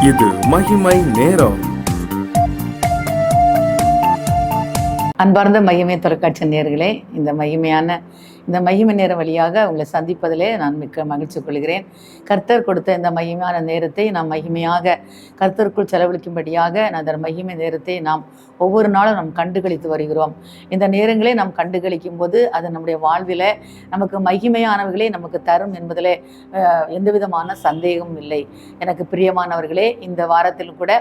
இது மகிமை நேரம். அன்பார்ந்த மகிமை தொலைக்காட்சி நேயர்களே, இந்த மகிமை நேரம் வழியாக உங்களை சந்திப்பதிலே நான் மிக்க மகிழ்ச்சி கொள்கிறேன். கர்த்தர் கொடுத்த இந்த மகிமையான நேரத்தை நாம் மகிமையாக கர்த்தருக்குள் செலவழிக்கும்படியாக அந்த மகிமை நேரத்தை நாம் ஒவ்வொரு நாளும் நாம் கண்டுகளித்து வருகிறோம். இந்த நேரங்களை நாம் கண்டுகளிக்கும் போது அது நம்முடைய வாழ்வில் நமக்கு மகிமையானவர்களே நமக்கு தரும் என்பதில் எந்த விதமான சந்தேகமும் இல்லை. எனக்கு பிரியமானவர்களே, இந்த வாரத்தில் கூட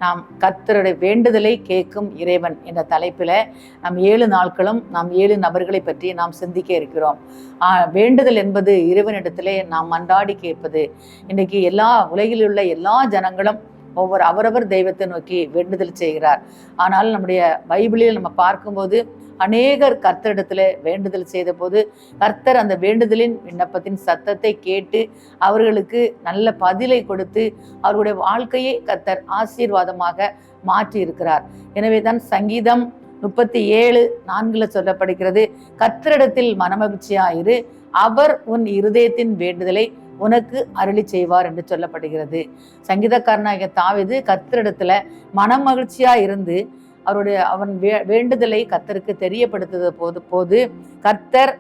நாம் கர்த்தருடைய வேண்டுதலை கேட்கும் இறைவன் என்ற தலைப்பில் நாம் 7 நாட்களும் நாம் 7 நபர்களை பற்றி நாம் சிந்திக்க இருக்கிறோம். வேண்டுதல் என்பது இறைவனிடத்திலே நாம் மன்றாடி கேட்பது. இன்றைக்கு உலகில் உள்ள எல்லா ஜனங்களும் அவரவர் தெய்வத்தை நோக்கி வேண்டுதல் செய்கிறார். ஆனால் நம்முடைய பைபிளில் நம்ம பார்க்கும்போது அநேகர் கர்த்தரிடத்துல வேண்டுதல் செய்த போது கர்த்தர் அந்த வேண்டுதலின் விண்ணப்பத்தின் சத்தத்தை கேட்டு அவர்களுக்கு நல்ல பதிலை கொடுத்து அவர்களுடைய வாழ்க்கையை கர்த்தர் ஆசீர்வாதமாக மாற்றி இருக்கிறார். எனவே தான் சங்கீதம் 37:4 சொல்லப்படுகிறது, கர்த்தரிடத்தில் மனமகிழ்ச்சியாயிரு, அவர் உன் இருதயத்தின் வேண்டுதலை உனக்கு அருளி செய்வார் என்று சொல்லப்படுகிறது. சங்கீதக்காரனாகிய தாவீது கர்த்தரிடத்துல மனமகிழ்ச்சியா இருந்து அவன் வேண்டுதலை கர்த்தருக்கு தெரியப்படுத்துத போது கர்த்தர்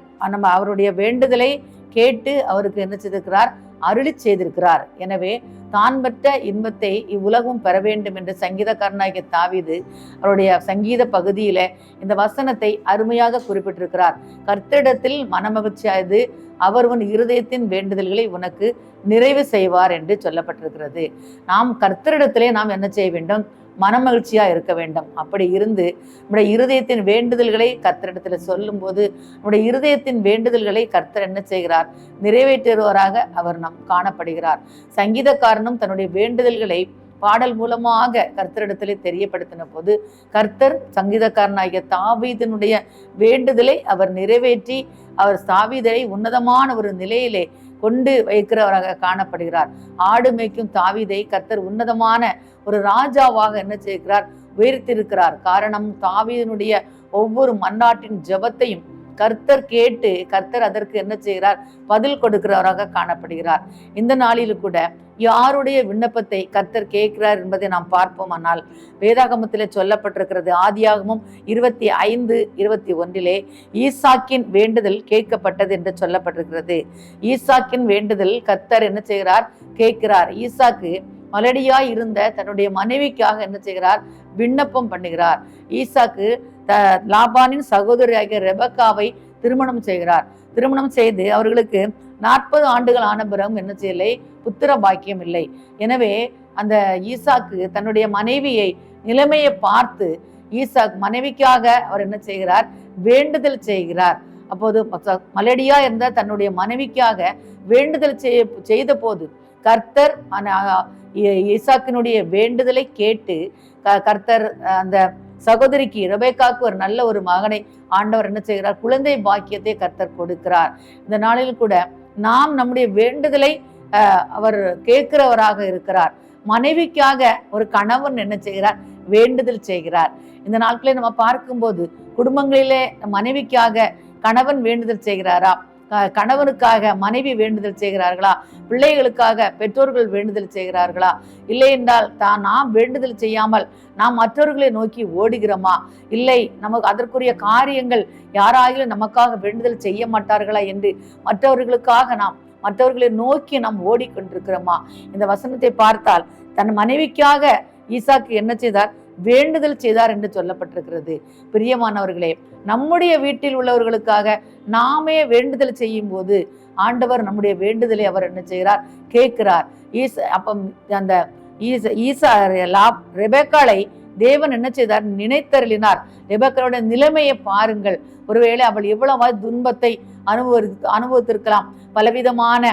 அவருடைய வேண்டுதலை கேட்டு அவருக்கு என்ன செய்திருக்கிறார்? அருளி செய்திருக்கிறார். எனவே தான் பெற்ற இன்பத்தை இவ்வுலகம் பெற வேண்டும் என்று சங்கீதக்காரனாகிய தாவீது அவருடைய சங்கீத பகுதியில இந்த வசனத்தை அருமையாக குறிப்பிட்டிருக்கிறார். கர்த்தரிடத்தில் மனமகிழ்ச்சியாயது, அவர் உன் இருதயத்தின் வேண்டுதல்களை உனக்கு நிறைவு செய்வார் என்று சொல்லப்பட்டிருக்கிறது. நாம் கர்த்தரிடத்திலே நாம் என்ன செய்ய வேண்டும்? மனமகிழ்ச்சியா இருக்க வேண்டும். அப்படி இருந்து நம்முடைய இருதயத்தின் வேண்டுதல்களை கர்த்தரிடத்துல சொல்லும் போது நம்முடைய இருதயத்தின் வேண்டுதல்களை கர்த்தர் என்ன செய்கிறார்? நிறைவேற்றுவராக அவர் நாம் காணப்படுகிறார். சங்கீதக்காரனும் தன்னுடைய வேண்டுதல்களை பாடல் மூலமாக கர்த்தரிடத்திலே தெரியப்படுத்தின போது கர்த்தர் சங்கீதக்காரனாகிய தாவீதினுடைய வேண்டுதலை அவர் நிறைவேற்றி அவர் தாவீதை உன்னதமான ஒரு நிலையிலே கொண்டு வைக்கிறவராக காணப்படுகிறார். ஆடு மேய்க்கும் தாவீதை கர்த்தர் உன்னதமான ஒரு ராஜாவாக என்ன செய்கிறார்? உயர்த்திருக்கிறார். காரணம், தாவீதினுடைய ஒவ்வொரு மன்னாட்டின் ஜெபத்தையும் கர்த்தர் கேட்டு கர்த்தர் அதற்கு என்ன செய்கிறார்? பதில் கொடுக்கிறவராக காணப்படுகிறார். இந்த நாளில் கூட யாருடைய விண்ணப்பத்தை கர்த்தர் கேட்கிறார் என்பதை நாம் பார்ப்போமானால் வேதாகமத்திலே சொல்லப்பட்டிருக்கிறது. ஆதியாகமம் 25:21 ஈசாக்கின் வேண்டுதல் கேட்கப்பட்டது என்று சொல்லப்பட்டிருக்கிறது. ஈசாக்கின் வேண்டுதல் கர்த்தர் என்ன செய்கிறார்? கேட்கிறார். ஈசாக்கு மலடியாய் இருந்த தன்னுடைய மனைவிக்காக என்ன செய்கிறார்? விண்ணப்பம் பண்ணுகிறார். ஈசாக்கு லாபானின் சகோதரியாகிய ரெபக்காவை திருமணம் செய்கிறார். திருமணம் செய்து அவர்களுக்கு 40 ஆண்டுகள் ஆன பிறகு என்ன செய்யலை? புத்திர பாக்கியம் இல்லை. எனவே அந்த ஈசாக்கு தன்னுடைய மனைவியை நிலைமையை பார்த்து ஈசாக் மனைவிக்காக அவர் என்ன செய்கிறார்? வேண்டுதல் செய்கிறார். அப்போது மலடியா இருந்த தன்னுடைய மனைவிக்காக வேண்டுதல் செய்த போது கர்த்தர் ஈசாக்கினுடைய வேண்டுதலை கேட்டு கர்த்தர் அந்த சகோதரிக்கு ரெபெக்காவுக்கு ஒரு நல்ல ஒரு மகனை ஆண்டவர் என்ன செய்கிறார்? குழந்தை பாக்கியத்தை கர்த்தர் கொடுக்கிறார். இந்த நாளில் கூட நாம் நம்முடைய வேண்டுதலை அவர் கேட்கிறவராக இருக்கிறார். மனைவிக்காக ஒரு கணவன் என்ன செய்கிறார்? வேண்டுதல் செய்கிறார். இந்த நாட்களில் நம்ம பார்க்கும்போது குடும்பங்களிலே மனைவிக்காக கணவன் வேண்டுதல் செய்கிறாரா? கணவனுக்காக மனைவி வேண்டுதல் செய்கிறார்களா? பிள்ளைகளுக்காக பெற்றோர்கள் வேண்டுதல் செய்கிறார்களா? இல்லை என்றால் நாம் வேண்டுதல் செய்யாமல் நாம் மற்றவர்களை நோக்கி ஓடுகிறோமா? இல்லை, நமக்கு அதற்குரிய காரியங்கள் யாராகிலும் நமக்காக வேண்டுதல் செய்ய மாட்டார்களா என்று மற்றவர்களை நோக்கி நாம் ஓடிக்கொண்டிருக்கிறோமா? இந்த வசனத்தை பார்த்தால் தன் மனைவிக்காக ஈசாக்கு என்ன செய்தார்? வேண்டுதல் செய்தார் என்று சொல்லப்பட்டிருக்கிறது. பிரியமானவர்களே, நம்முடைய வீட்டில் உள்ளவர்களுக்காக நாமே வேண்டுதல் செய்யும் போது ஆண்டவர் நம்முடைய வேண்டுதலை அவர் என்ன செய்கிறார்? கேட்கிறார். ரெபெக்காளை தேவன் என்ன செய்தார்? நினைத்தருளினார். ரெபெக்காளுடைய நிலைமையை பாருங்கள். ஒருவேளை அவள் எவ்வளவு துன்பத்தை அனுபவித்திருக்கலாம், பலவிதமான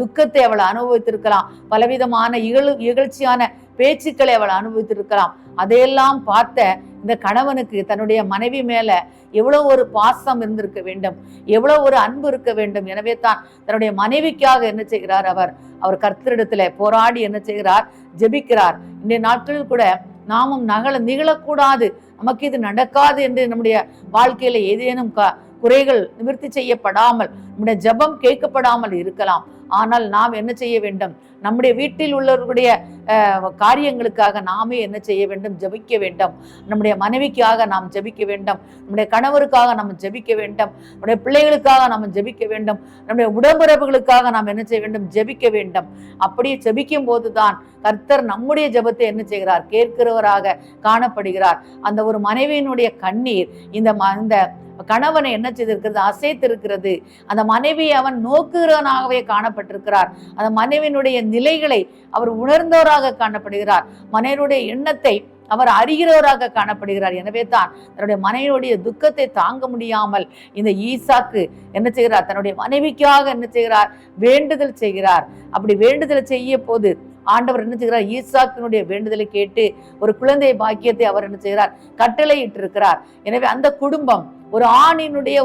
துக்கத்தை அவள் அனுபவித்திருக்கலாம், பலவிதமான இகழ்ச்சியான பேச்சுக்களை அவள் அனுபவித்திருக்கலாம். அதையெல்லாம் பார்த்த இந்த கணவனுக்கு தன்னுடைய மனைவி மேல எவ்வளவு ஒரு பாசம் இருந்திருக்க வேண்டும், எவ்வளவு ஒரு அன்பு இருக்க வேண்டும். எனவே தான் தன்னுடைய மனைவிக்காக என்ன செய்கிறார்? அவர் கர்த்தரிடத்துல போராடி என்ன செய்கிறார்? ஜெபிக்கிறார். இன்றைய நாட்களில் கூட நாமும் நிகழக்கூடாது, நமக்கு இது நடக்காது என்று நம்முடைய வாழ்க்கையில ஏதேனும் குறைகள் நிவர்த்தி செய்யப்படாமல் நம்முடைய ஜெபம் கேட்கப்படாமல் இருக்கலாம். ஆனால் நாம் என்ன செய்ய வேண்டும்? நம்முடைய வீட்டில் உள்ளவர்களுடைய காரியங்களுக்காக நாமே என்ன செய்ய வேண்டும்? ஜெபிக்க வேண்டும். நம்முடைய மனைவிக்காக நாம் ஜெபிக்க வேண்டும். நம்முடைய கணவருக்காக நம்ம ஜெபிக்க வேண்டும். நம்முடைய பிள்ளைகளுக்காக நாம் ஜெபிக்க வேண்டும். நம்முடைய உடம்புறவுகளுக்காக நாம் என்ன செய்ய வேண்டும்? ஜெபிக்க வேண்டும். அப்படி ஜெபிக்கும் போதுதான் கர்த்தர் நம்முடைய ஜெபத்தை என்ன செய்கிறார்? கேட்கிறவராக காணப்படுகிறார். அந்த ஒரு மனைவியினுடைய கண்ணீர் இந்த கணவனை என்ன செய்திருக்கிறது? அசைத்திருக்கிறது. அந்த மனைவியை அவன் நோக்குகிறவனாகவே காணப்பட்டிருக்கிறார். அந்த மனைவியினுடைய நிலைகளை அவர் உணர்ந்தவராக காணப்படுகிறார். மனைவியுடைய எண்ணத்தை அவர் அறிகிறவராக காணப்படுகிறார். எனவே தான் தன்னுடைய மனைவியுடைய துக்கத்தை தாங்க முடியாமல் இந்த ஈசாக்கு என்ன செய்கிறார்? தன்னுடைய மனைவிக்காக என்ன செய்கிறார்? வேண்டுதல் செய்கிறார். அப்படி வேண்டுதல் செய்ய போது ஆண்டவர் என்ன செய்கிறார்? ஈசாக்கினுடைய வேண்டுதலை கேட்டு ஒரு குழந்தை பாக்கியத்தை அவர் என்ன செய்கிறார்? கட்டளையிட்டிருக்கிறார். எனவே அந்த குடும்பம் ஒரு ஆணினுடைய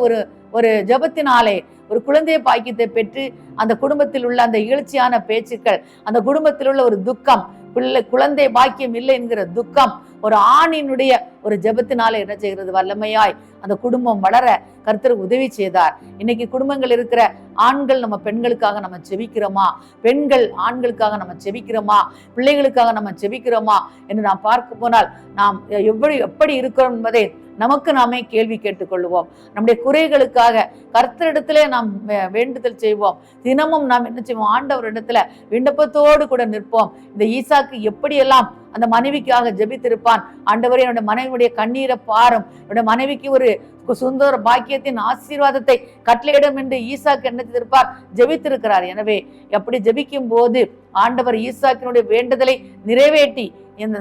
ஒரு ஜெபத்தினாலே ஒரு குழந்தை பாக்கியத்தை பெற்று அந்த குடும்பத்தில் உள்ள அந்த இகழ்ச்சியான பேச்சுக்கள், அந்த குடும்பத்தில் உள்ள ஒரு துக்கம், குழந்தை பாக்கியம் இல்லை என்கிற துக்கம் ஒரு ஆணினுடைய ஒரு ஜெபத்தினால என்ன செய்கிறது? வல்லமையாய் அந்த குடும்பம் வளர கர்த்தர் உதவி செய்தார். இன்னைக்கு குடும்பங்கள் இருக்கிற ஆண்கள் நம்ம பெண்களுக்காக நம்ம ஜெபிக்கிறோமா? பெண்கள் ஆண்களுக்காக நம்ம ஜெபிக்கிறோமா? பிள்ளைகளுக்காக நம்ம ஜெபிக்கிறோமா என்று நாம் பார்க்க போனால் நாம் எப்படி இருக்கிறோம் என்பதை நமக்கு நாமே கேள்வி கேட்டுக்கொள்வோம். நம்முடைய குறைகளுக்காக கர்த்தரிடத்திலே நாம் வேண்டுதல் செய்வோம். தினமும் நாம் என்ன செய்வோம்? ஆண்டவரிடத்துல விண்ணப்பத்தோடு கூட நிற்போம். இந்த ஈசாக்கு எப்படியெல்லாம் அந்த மனைவிக்காக ஜெபித்திருப்பான். ஆண்டவரே, என்னுடைய மனைவியுடைய கண்ணீரை பாரும், என்னுடைய மனைவிக்கு ஒரு சுந்தர பாக்கியத்தின் ஆசீர்வாதத்தை கட்டளையிடும் என்று ஈசாக்கு என்ன செய்திருப்பார்? ஜெபித்திருக்கிறார். எனவே அப்படி ஜெபிக்கும் போது ஆண்டவர் ஈசாக்கினுடைய வேண்டுதலை நிறைவேற்றி இந்த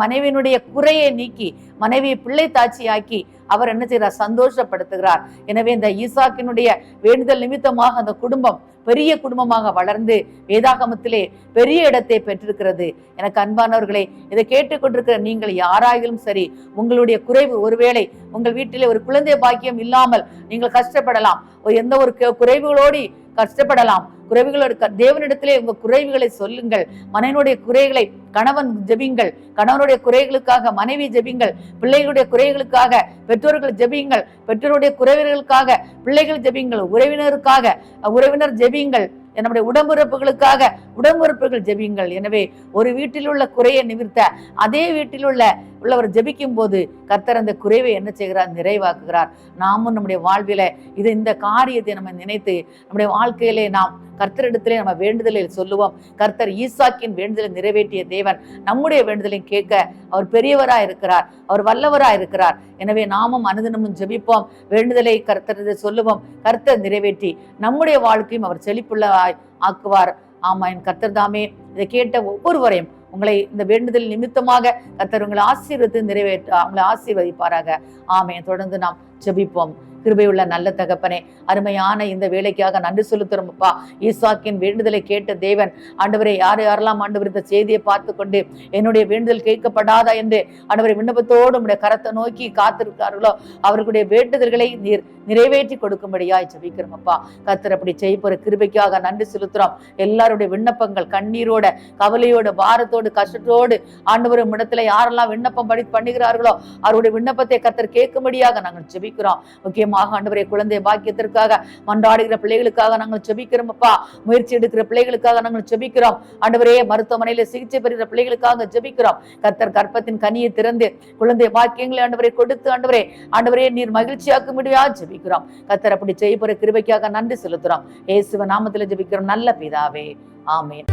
மனைவியினுடைய குறையை நீக்கி மனைவியை பிள்ளை தாட்சியாக்கி அவர் என்ன செய்கிறார்? சந்தோஷப்படுத்துகிறார். எனவே இந்த ஈசாக்கினுடைய வேண்டுதல் நிமித்தமாக அந்த குடும்பம் பெரிய குடும்பமாக வளர்ந்து வேதாகமத்திலே பெரிய இடத்தை பெற்றிருக்கிறது. எனக்கு அன்பானவர்களே, இதை கேட்டுக்கொண்டிருக்கிற நீங்கள் யாராயிலும் சரி, உங்களுடைய குறைவு, ஒருவேளை உங்கள் வீட்டிலே ஒரு குழந்தை பாக்கியம் இல்லாமல் நீங்கள் கஷ்டப்படலாம், எந்த ஒரு குறைவுகளோடு கஷ்டப்படலாம். குறைவுகளோடு தேவனிடத்திலே உங்க குறைவுகளை சொல்லுங்கள். மனைவியுடைய குறைகளை கணவன் ஜெபிங்கள், கணவனுடைய குறைகளுக்காக மனைவி ஜெபிங்கள், பிள்ளைகளுடைய குறைகளுக்காக பெற்றோர்கள் ஜெபிங்கள், பெற்றோருடைய குறைவுகளுக்காக பிள்ளைகள் ஜெபிங்கள், உறவினர் ஜெபிங்கள், நம்முடைய உடம்புறுப்புகள் ஜெபிங்கள். எனவே ஒரு வீட்டில் உள்ள குறையை நிமிர்த்த அதே வீட்டில் உள்ளவர் ஜெபிக்கும் போது கர்த்தர் அந்த குறைவை என்ன செய்கிறார்? நிறைவாக்குகிறார். நாமும் நம்முடைய வாழ்வில இந்த காரியத்தை நம்ம நினைத்து நம்முடைய வாழ்க்கையிலே நாம் கர்த்தரிடத்திலே நம்ம வேண்டுதலில் சொல்லுவோம். கர்த்தர் ஈசாக்கின் வேண்டுதலை நிறைவேற்றிய தேவன் நம்முடைய வேண்டுதலையும் கேட்க அவர் பெரியவராய் இருக்கிறார், அவர் வல்லவராய் இருக்கிறார். எனவே நாமும் அனுதினமும் ஜெபிப்போம், வேண்டுதலை கர்த்தர் சொல்லுவோம். கர்த்தர் நிறைவேற்றி நம்முடைய வாழ்க்கையும் அவர் செழிப்புள்ளவாய் ஆக்குவார். ஆமா, என் கர்த்தர் தாமே இதை கேட்ட ஒவ்வொருவரையும் உங்களை இந்த வேண்டுதல் நிமித்தமாக கர்த்தர் உங்களை அவங்களை ஆசீர்வதிப்பாராக. ஆமென். தொடர்ந்து நாம் ஜெபிப்போம். கிருபையுள்ள நல்ல தகப்பனே, அருமையான இந்த வேலைக்காக நன்றி செலுத்துறோம் அப்பா. ஈசாக்கின் வேண்டுதலை கேட்ட தேவன் ஆண்டவரை யாரெல்லாம் ஆண்டவர் இந்த செய்தியை பார்த்து கொண்டு என்னுடைய வேண்டுதல் கேட்கப்படாதா என்று ஆண்டவரை விண்ணப்பத்தோடு உடைய கரத்தை நோக்கி காத்திருக்கார்களோ அவர்களுடைய வேண்டுதல்களை நீர் நிறைவேற்றி கொடுக்கும்படியாய் ஜெபிக்கிறோம் அப்பா. கர்த்தர் அப்படி செய்ய கிருபைக்காக நன்றி செலுத்துறோம். எல்லாருடைய விண்ணப்பங்கள் கண்ணீரோட, கவலையோடு, பாரத்தோடு, கஷ்டத்தோடு ஆண்டவர் இடத்துல யாரெல்லாம் விண்ணப்பம் பண்ணுகிறார்களோ அவருடைய விண்ணப்பத்தை கர்த்தர் கேட்கும்படியாக நாங்கள் ஜெபிக்கிறோம். முக்கியமாக ஆண்டவரே, குழந்தை பாக்கியத்திற்காக மன்றாடுகிற பிள்ளைகளுக்காக நாங்கள் ஜெபிக்கிறோம் அப்பா. முயற்சி எடுக்கிற பிள்ளைகளுக்காக நாங்கள் ஜெபிக்கிறோம் ஆண்டவரே. மருத்துவமனையில சிகிச்சை பெறுகிற பிள்ளைகளுக்காக ஜெபிக்கிறோம். கர்த்தர் கற்பத்தின் கனியை திறந்து குழந்தை பாக்கியங்களை ஆண்டவரை கொடுத்து ஆண்டவரே நீர் மகிழ்ச்சியாக்கும்படியா ஜெபிக்கிறோம். கர்த்தர் அப்படி செய்ய கிருபைக்காக நன்றி செலுத்துறோம். இயேசுவின் நாமத்தில் ஜெபிக்கிறோம் நல்ல பிதாவே, ஆமென்.